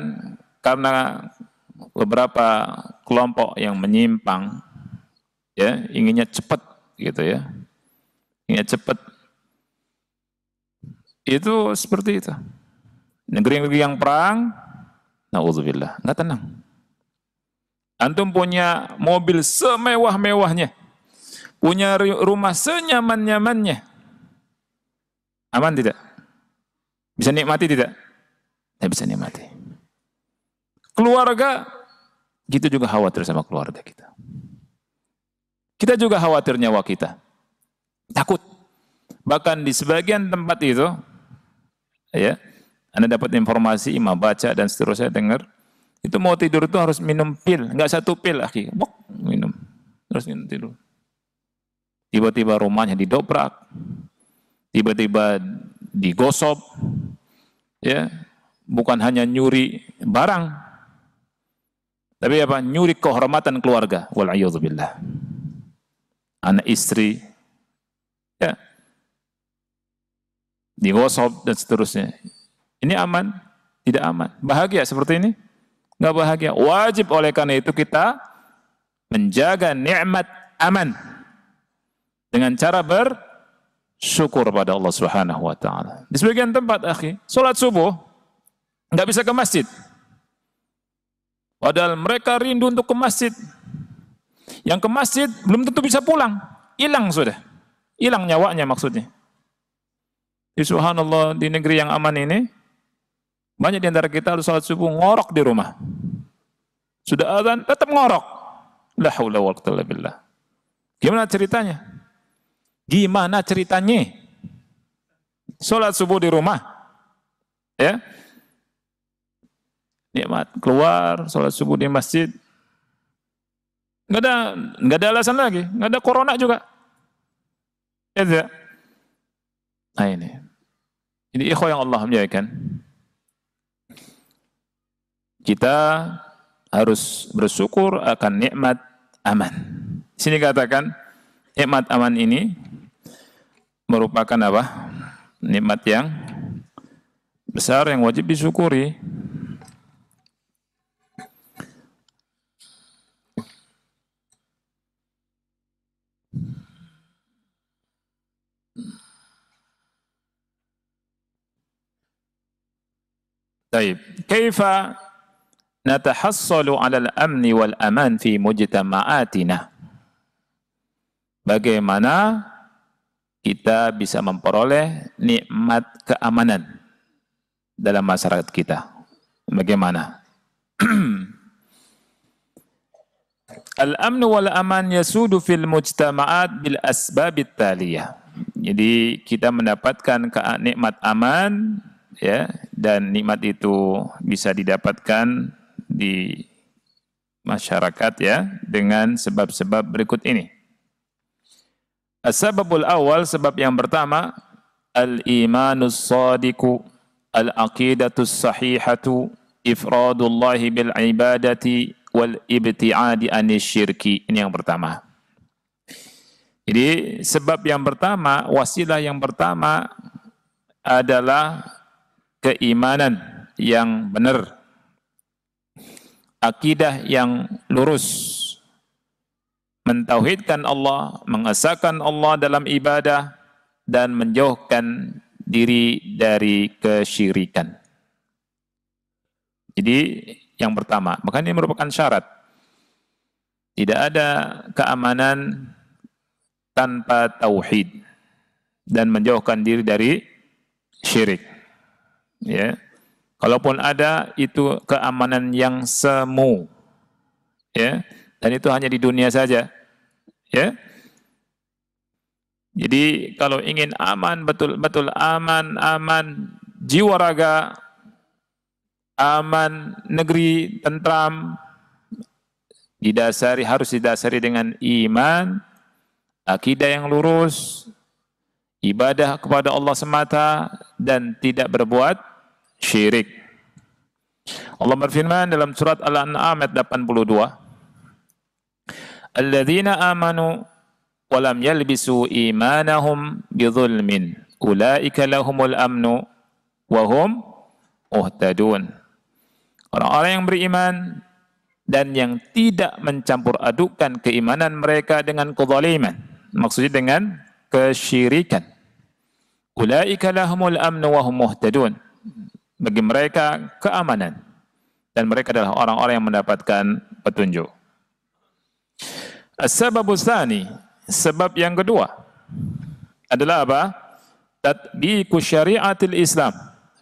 karena beberapa kelompok yang menyimpang, ya, inginnya cepat gitu ya. Inginnya cepat. Itu seperti itu. Negeri-negeri yang perang, na'udzubillah, enggak tenang. Antum punya mobil semewah-mewahnya, punya rumah senyaman-nyamannya, aman tidak? Bisa nikmati tidak? Tidak bisa nikmati. Keluarga, kita juga khawatir sama keluarga kita. Kita juga khawatir nyawa kita. Takut. Bahkan di sebagian tempat itu, ya, Anda dapat informasi, imam baca dan seterusnya dengar, itu mau tidur itu harus minum pil, enggak satu pil, akhi. Bok, minum. Terus minum tidur. Tiba-tiba rumahnya didobrak. Tiba-tiba digosok. Ya, bukan hanya nyuri barang, tapi apa? Nyuri kehormatan keluarga. Wal'iyadzubillah. Anak istri, ya, digosok dan seterusnya. Ini aman? Tidak aman. Bahagia seperti ini? Enggak bahagia. Wajib oleh karena itu kita menjaga nikmat aman dengan cara bersyukur pada Allah Subhanahu wa taala. Di sebagian tempat, akhi, salat subuh enggak bisa ke masjid. Padahal mereka rindu untuk ke masjid. Yang ke masjid belum tentu bisa pulang. Hilang sudah. Hilang nyawanya maksudnya. Di subhanallah, di negeri yang aman ini, banyak di antara kita harus salat subuh ngorok di rumah. Sudah azan, tetap ngorok. La haula wa la quwwata illa billah. Gimana ceritanya? Gimana ceritanya? Salat subuh di rumah. Ya. Nikmat, keluar, salat subuh di masjid. Enggak ada alasan lagi, enggak ada corona juga. Ya tidak? Nah ini. Ini ikhwah yang Allah muliakan. Kita harus bersyukur akan nikmat aman. Di sini katakan nikmat aman ini merupakan apa? Nikmat yang besar yang wajib disyukuri. Baik, kaifa natahassalu 'ala al-amni wal aman fi mujtama'atina? Bagaimana kita bisa memperoleh nikmat keamanan dalam masyarakat kita? Bagaimana? Al-amnu wal aman yasudu fil mujtama'at bil asbabit taliyah. Jadi kita mendapatkan nikmat aman, ya, dan nikmat itu bisa didapatkan di masyarakat, ya, dengan sebab-sebab berikut ini. As-sababul awal, sebab yang pertama, al-imanus shadiqu, al-aqidatus sahihatu, ifradullahi bil ibadati wal ibti'adi anisyirki. Ini yang pertama. Jadi sebab yang pertama, wasilah yang pertama adalah keimanan yang benar, akidah yang lurus, mentauhidkan Allah, mengesahkan Allah dalam ibadah, dan menjauhkan diri dari kesyirikan. Jadi yang pertama, maka ini merupakan syarat. Tidak ada keamanan tanpa tauhid dan menjauhkan diri dari syirik. Ya. Kalaupun ada, itu keamanan yang semu. Ya. Dan itu hanya di dunia saja. Ya. Jadi kalau ingin aman, betul-betul aman jiwa raga, aman negeri, tentram, harus didasari dengan iman, akidah yang lurus, ibadah kepada Allah semata, dan tidak berbuat syirik. Allah berfirman dalam surat Al-An'am ayat 82, Alladzina amanu wa lam yalbisu imanahum bidzulmin ulaika lahumul amnu wa hum muhtadun. Orang-orang yang beriman dan yang tidak mencampur adukkan keimanan mereka dengan kezaliman, maksudnya dengan kesyirikan. Ulaika lahumul amnu wa hum muhtadun. Bagi mereka keamanan dan mereka adalah orang-orang yang mendapatkan petunjuk. As-sababu tsani, sebab yang kedua adalah apa? Tatbiqu syariatil Islam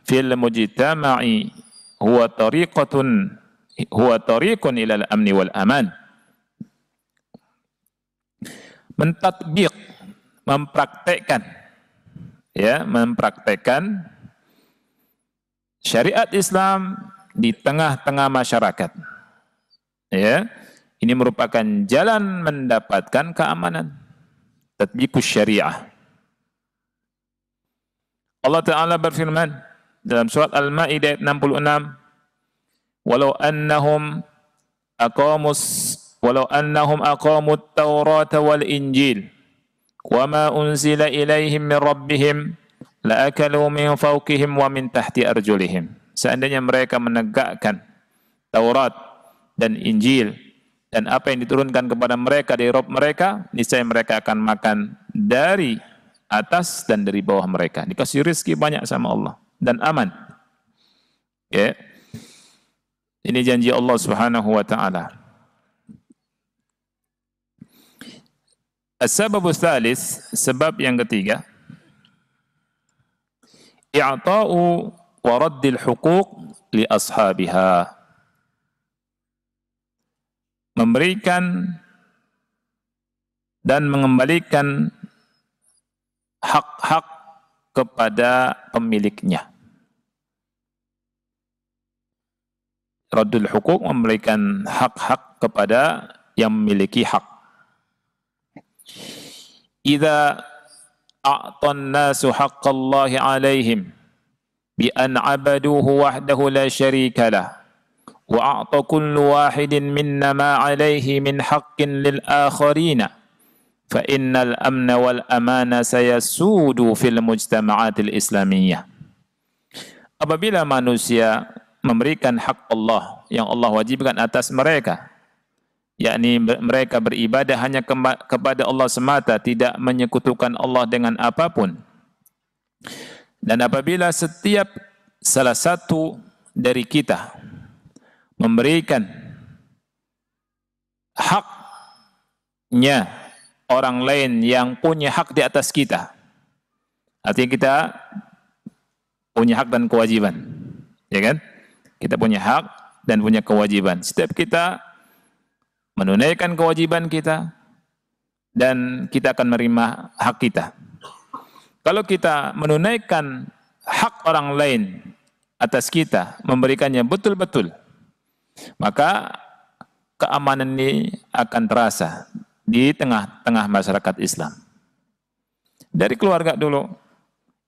fil mujtama'i huwa tariqun ilal amni wal aman. Mentatbiq, mempraktekkan, ya, mempraktekkan syariat Islam di tengah-tengah masyarakat. Ya, ini merupakan jalan mendapatkan keamanan. Tatbiqus syariah. Allah Ta'ala berfirman dalam surat Al-Maidah 66, walau annahum aqamut Taurata wal Injil wa ma unzila ilaihim min rabbihim la'akalu min fawqihim wa min tahti arjulihim. Seandainya mereka menegakkan Taurat dan Injil dan apa yang diturunkan kepada mereka dari Rabb mereka, niscaya mereka akan makan dari atas dan dari bawah mereka. Dikasih rezeki banyak sama Allah dan aman. Ya. Ini janji Allah Subhanahu wa taala. As-sababu tsalits, sebab yang ketiga, i'ta'u wa raddil huquq li ashabiha. Memberikan dan mengembalikan hak-hak kepada pemiliknya. Raddul huquq, memberikan hak-hak kepada yang memiliki hak. Idza a'tan nasu haqqallahi 'alaihim bi an 'abaduhu wahdahu la syarika lah wa a'ta kullu wahidin minna ma 'alaihi min haqqin lil akharina fa innal amna wal amana sayasudu fil mujtama'atil islamiyyah. Apabila manusia memberikan hak Allah yang Allah wajibkan atas mereka, yakni mereka beribadah hanya kepada Allah semata, tidak menyekutukan Allah dengan apapun. Dan apabila setiap salah satu dari kita memberikan haknya orang lain yang punya hak di atas kita, artinya kita punya hak dan kewajiban, ya kan? Kita punya hak dan punya kewajiban. Setiap kita menunaikan kewajiban kita, dan kita akan menerima hak kita. Kalau kita menunaikan hak orang lain atas kita, memberikannya betul-betul, maka keamanan ini akan terasa di tengah-tengah masyarakat Islam. Dari keluarga dulu,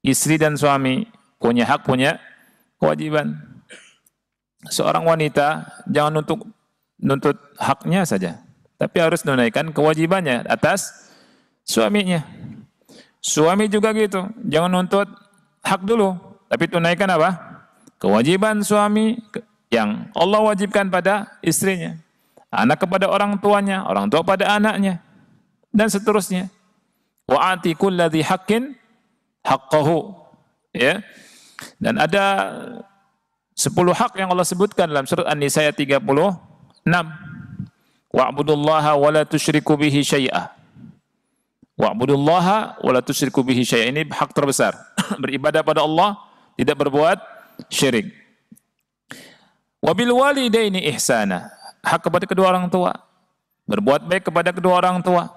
istri dan suami punya hak, punya kewajiban. Seorang wanita jangan nuntut haknya saja, tapi harus menunaikan kewajibannya atas suaminya. Suami juga gitu, jangan nuntut hak dulu, tapi tunaikan apa? Kewajiban suami yang Allah wajibkan pada istrinya. Anak kepada orang tuanya, orang tua pada anaknya, dan seterusnya. Wa ati kulladzi haqqin haqqahu. Ya. Dan ada 10 hak yang Allah sebutkan dalam surat An-Nisa ayat 36. Wa'budullaha wa la tusyriku bihi syai'a. Wa'budullaha wa la tusyriku bihi syai'a. Ini hak terbesar. Beribadah pada Allah, tidak berbuat syirik. Wa bil walidaini ihsana. Hak kepada kedua orang tua. Berbuat baik kepada kedua orang tua.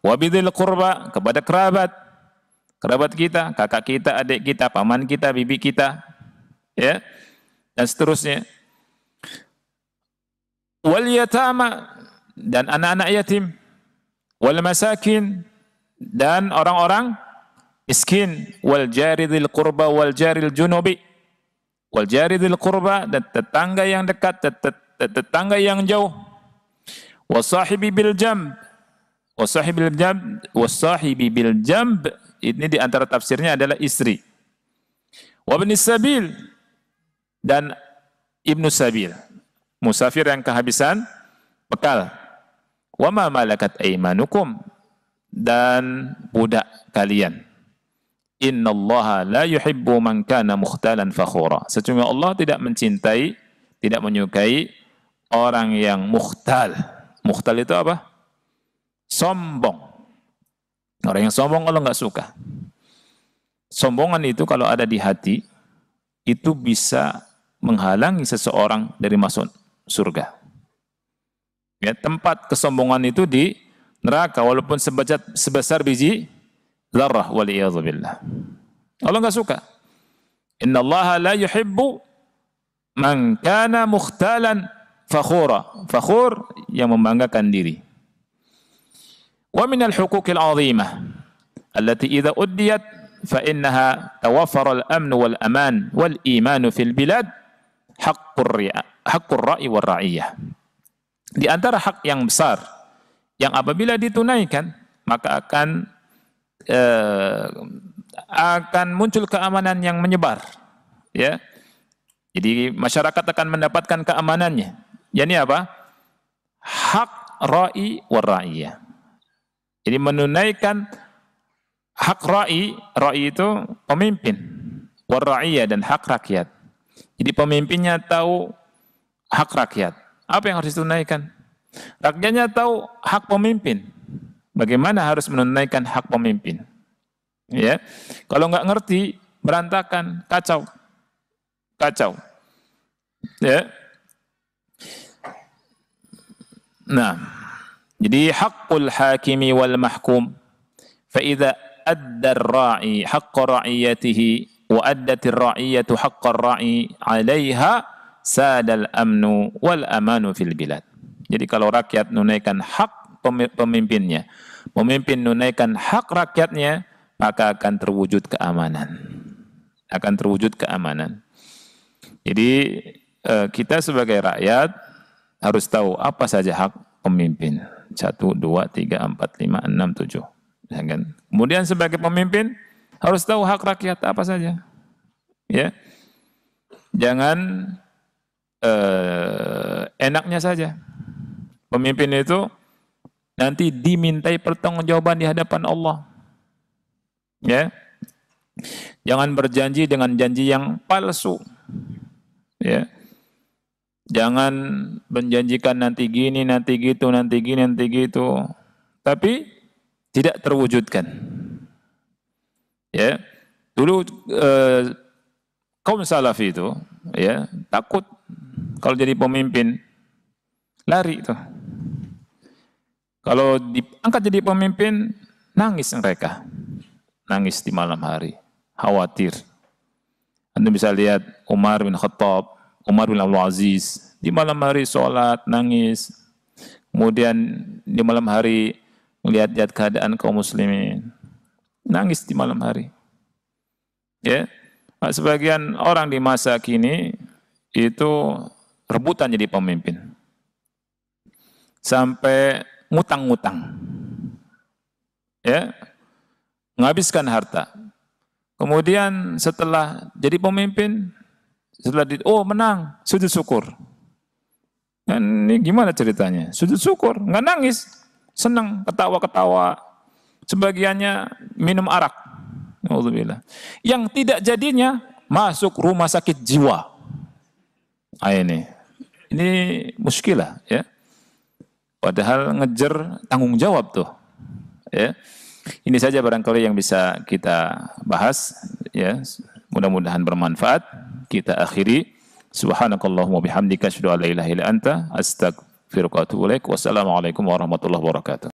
Wa bidzil qurba, kepada kerabat. Kerabat kita, kakak kita, adik kita, paman kita, bibi kita. Ya. Dan seterusnya. Wal yatama, dan anak-anak yatim. Wal masakin, dan orang-orang miskin. Wal jaridil qurba wal jaril junubi. Wal jaridil qurba, dan tetangga yang dekat, tetangga yang jauh. Wasahibi bil jamb. Wasahibi bil jamb, wasahibi bil jamb, ini di antara tafsirnya adalah istri. Wa ibnis sabil, dan ibnu sabil, musafir yang kehabisan bekal. Wa ma malakat aymanukum, dan budak kalian. Innallaha la yuhibbu man kana mukhtalan fakhura. Sesungguhnya Allah tidak mencintai, tidak menyukai orang yang mukhtal. Mukhtal itu apa? Sombong. Orang yang sombong Allah nggak suka. Sombongan itu kalau ada di hati, itu bisa menghalangi seseorang dari masuk surga. Ya, tempat kesombongan itu di neraka, walaupun sebesar biji zarrah, waliyadzubillah. Allah nggak suka. Innallaha la yuhibbu man kana mukhtalan fakhura. Fakhur yang membanggakan diri. Wa minal huquqil 'azimah allati idza uddiyat fa innaha tawaffara al-amn wal aman wal iman fil bilad haqqur ra'i war ra'iyah. Di antara hak yang besar yang apabila ditunaikan maka akan muncul keamanan yang menyebar, ya. Jadi masyarakat akan mendapatkan keamanannya. Yani apa? Hak ra'i war ra'iyah. Jadi menunaikan hak ra'i itu pemimpin, war ra'iyah, dan hak rakyat. Jadi pemimpinnya tahu hak rakyat. Apa yang harus ditunaikan? Rakyatnya tahu hak pemimpin. Bagaimana harus menunaikan hak pemimpin? Ya. Kalau nggak ngerti, berantakan, kacau. Ya. Nah, jadi haqqul hakimi wal mahkum fa idza adda ar-ra'i haqqa ra'iyatihi wa addatir ra'iyatu haqqa ar-ra'i 'alaiha sadal amnu wal amanu fil bilad. Jadi kalau rakyat menunaikan hak pemimpinnya, pemimpin menunaikan hak rakyatnya, maka akan terwujud keamanan. Jadi kita sebagai rakyat harus tahu apa saja hak pemimpin. 1, 2, 3, 4, 5, 6, 7. Ya kan? Kemudian sebagai pemimpin harus tahu hak rakyat apa saja. Ya. Jangan enaknya saja. Pemimpin itu nanti dimintai pertanggungjawaban di hadapan Allah. Ya. Jangan berjanji dengan janji yang palsu. Ya. Jangan menjanjikan nanti gini, nanti gitu, nanti gini, nanti gitu. Tapi tidak terwujudkan. Ya. Dulu kaum salaf itu ya takut kalau jadi pemimpin, lari itu. Kalau diangkat jadi pemimpin, nangis mereka. Nangis di malam hari. Khawatir. Anda bisa lihat Umar bin Khattab, Umar bin Abdul Aziz, di malam hari sholat, nangis. Kemudian di malam hari melihat-lihat keadaan kaum muslimin. Nangis di malam hari. Ya, sebagian orang di masa kini itu rebutan jadi pemimpin. Sampai ngutang-ngutang. Ya, menghabiskan harta. Kemudian setelah jadi pemimpin, menang, sujud syukur. Dan ini gimana ceritanya? Sujud syukur, nggak nangis, senang, ketawa-ketawa. Sebagiannya minum arak. Alhamdulillah. Yang tidak jadinya masuk rumah sakit jiwa. Ini muskilah, ya. Padahal ngejar tanggung jawab tuh, ya. Ini saja barangkali yang bisa kita bahas, ya. Mudah-mudahan bermanfaat. Kita akhiri. Subhanakallahumma bihamdika asyhadu an la ilaha illa anta astaghfiruka wa atubu ilaik. Wassalamualaikum warahmatullahi wabarakatuh.